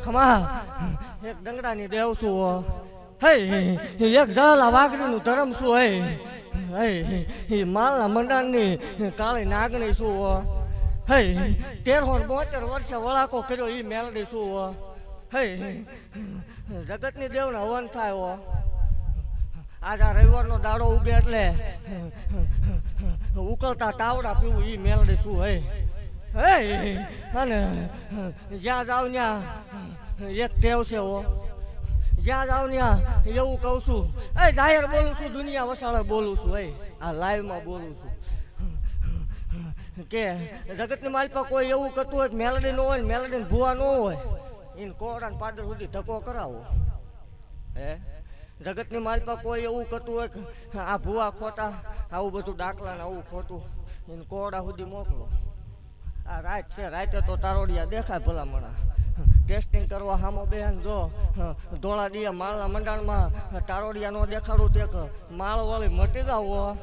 ખમા એક ડંગડાની દેવ છું હે એક ઝાલા વાઘરીનું ધરમ છું હે હે માલના મંડાણની કાળી નાગણી છું હે 1372 વર્ષે વળાકો કર્યો એ મેલડી છું હે જગતની દેવના હવન થાય આજ આ રવિવારનો દાડો ઉગે એટલે ઉકળતા તાવડા પીવું એ મેલડી શું હે અને જ્યાં જાવ ત્યાં એક ટેવ છે જ્યાં જાવ ત્યાં એવું કહું છું જાહેર બોલું છું દુનિયા વસાળે બોલું છું આ લાઈવમાં બોલું છું કે જગતની માલપા કોઈ એવું કરતું હોય મેલડી નો હોય મેલડી ભૂવા ન હોય એને કોરાન પાદર સુધી ધક્કો કરાવો જગતની માલપા કોઈ એવું કરતું હોય આ ભૂવા ખોટા આવું બધું દાખલા ને આવું ખોટું એને કોરા સુધી મોકલો આ રાત છે રાતે તો તારોડિયા દેખાય ભલામણા ટેસ્ટિંગ કરવા હામો બેન જો ધોળા દિયા માળના મંડાણમાં તારોડિયા નો દેખાડું તે માળ વાળી મટી જાવ